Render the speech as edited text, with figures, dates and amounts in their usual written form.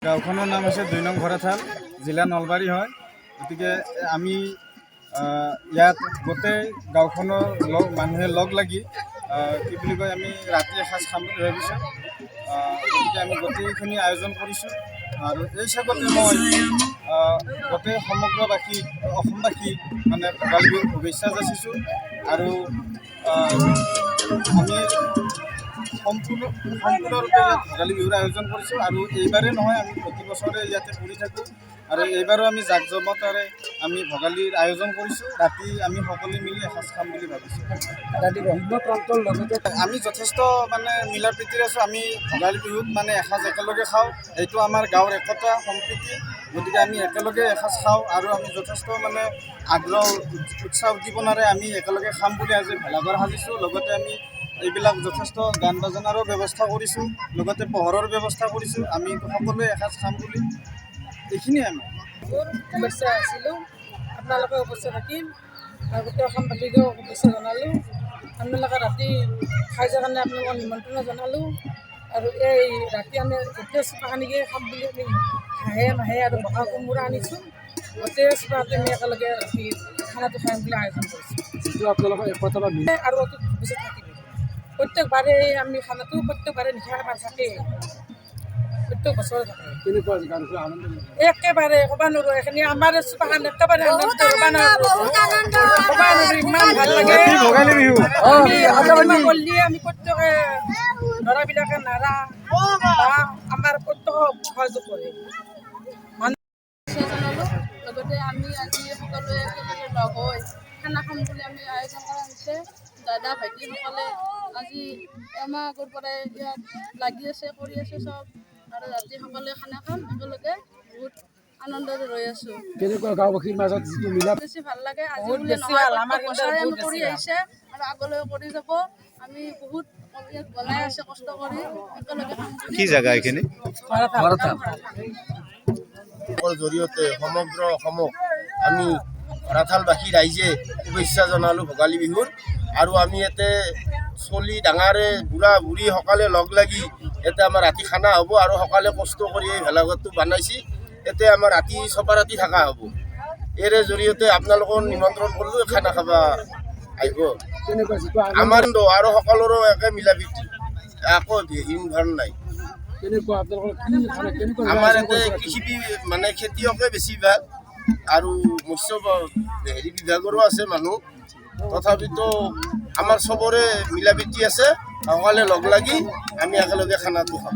গাঁওখনৰ নাম হৈছে ২ নং ঘৰাথাল, জিলা নলবাৰী হয়। গতিকে আমি ইয়াত গোটেই গাঁওখনৰ মানুহে লগ লাগি কি বুলি কয় আমি ৰাতি এসাঁজ খাম বুলি ভাবিছোঁ। গতিকে আমি গোটেইখিনি আয়োজন কৰিছোঁ আৰু এই হিচাপতে মই গোটেই সমগ্ৰবাসী অসমবাসী মানে ভোগালী বিহুৰ শুভেচ্ছা যাচিছোঁ আৰু আমি সম্পূৰ্ণৰূপে ইয়াত ভোগালী বিহুৰ আয়োজন কৰিছোঁ আৰু এইবাৰেই নহয়, আমি প্ৰতি বছৰে ইয়াতে কৰি থাকোঁ আৰু এইবাৰো আমি জাক জমকতাৰে আমি ভোগালীৰ আয়োজন কৰিছোঁ। ৰাতি আমি সকলোৱে মিলি এসাঁজ খাম বুলি ভাবিছোঁ। আমি যথেষ্ট মানে মিলা প্ৰীতিৰ আছোঁ। আমি ভোগালী বিহুত মানে এসাঁজ একেলগে খাওঁ, এইটো আমাৰ গাঁৱৰ একতা সম্প্ৰীতি। গতিকে আমি একেলগে এসাঁজ খাওঁ আৰু আমি যথেষ্ট মানে আগ্ৰহ উৎসাহ উদ্দীপনাৰে আমি একেলগে খাম বুলি আজি ভেলাঘৰ সাজিছোঁ। লগতে আমি এইবিলাক যথেষ্ট গান বাজনাৰো ব্যৱস্থা কৰিছোঁ, লগতে পোহৰৰ ব্যৱস্থা কৰিছোঁ। আমি সকলোৱে এসাঁজ খাম বুলি এইখিনিয়ে আমি শুভেচ্ছা আছিলোঁ। আপোনালোকে উপস্থিত থাকিল আৰু গোটেই অসমবাসীকো শুভেচ্ছা জনালোঁ। আপোনালোকে ৰাতি খাই যোৱাৰ কাৰণে আপোনালোকক নিমন্ত্ৰণো জনালোঁ আৰু এই ৰাতি আমি গোটেই চুপাখানিকে খাম বুলি আমি হাঁহে মাহে আৰু বগা কোমোৰা আনিছোঁ। গোটেই চুপাতে আমি একেলগে ৰাতি খানাটো খাম বুলি আয়োজন কৰিছোঁ। যিটো আপোনালোকৰ একতা আৰু অতি ভৱিষ্যত থাকিব। প্ৰত্যেকবাৰে আমি খানাটো প্ৰত্যেকবাৰে নিশা এবাৰ থাকেই, প্ৰত্যেক বছৰে থাকে। একেবাৰে ক'ব নোৱাৰোঁ, এইখিনি আমাৰ চুপাখান একেবাৰে আনন্দ ক'ব নোৱাৰোঁ, ইমান ভাল লাগে। ভোগালী বিহু আমি প্ৰত্যেকে ল'ৰাবিলাকে নাৰা বা আমাৰ প্ৰত্যেক সহযোগ কৰে। লগতে আমি আজি সকলোৱে একেলগে লগ হৈ খানা খাম বুলি আমি আয়োজন কৰা হৈছে। দাদা ভাইটিসকলে আজি এমাহ আগৰ পৰাই ইয়াত লাগি আছে, কৰি আছে চব, আৰু ৰাতি সকলোৱে খানা খাম একেলগে। বহুত আনন্দৰে ৰৈ আছোঁ। কেনেকুৱা গাঁওবাসীৰ মাজত যিটো মিলা বেছি ভাল লাগে। আজি বুলি নহয়, প্ৰত্যেক বছৰে আমি কৰি আহিছে আৰু আগলৈ কৰি যাব। আমি বহুত ইয়াত বনাই আছে কষ্ট কৰি একেলগে খাম। কি জায়গা এইখিনি? জৰিয়তে সমগ্ৰ অসমক আমি ঘৰাথালবাসী ৰাইজে শুভেচ্ছা জনালোঁ ভোগালী বিহুৰ। আৰু আমি ইয়াতে চলি ডাঙৰে বুঢ়া বুঢ়ী সকলে লগ লাগি ইয়াতে আমাৰ ৰাতি খানা হ'ব আৰু সকলে কষ্ট কৰি এই ভেলাঘৰটো বনাইছে। ইয়াতে আমাৰ ৰাতি চপা ৰাতি থকা হ'ব। ইয়াৰে জৰিয়তে আপোনালোকক নিমন্ত্ৰণ কৰিলোঁ, খানা খাব আহিব। আমাৰ আৰু সকলোৰো একে মিলা প্ৰীতি, একো হিম ভান নাই। আমাৰ ইয়াতে কৃষি মানে খেতিয়কে বেছিভাগ আৰু মৎস্য বিভাগৰো আছে মানুহ। তথাপিতো আমাৰ চবৰে মিলা প্ৰীতি আছে, সকলোৱে লগ লাগি আমি একেলগে খানাটো খাম।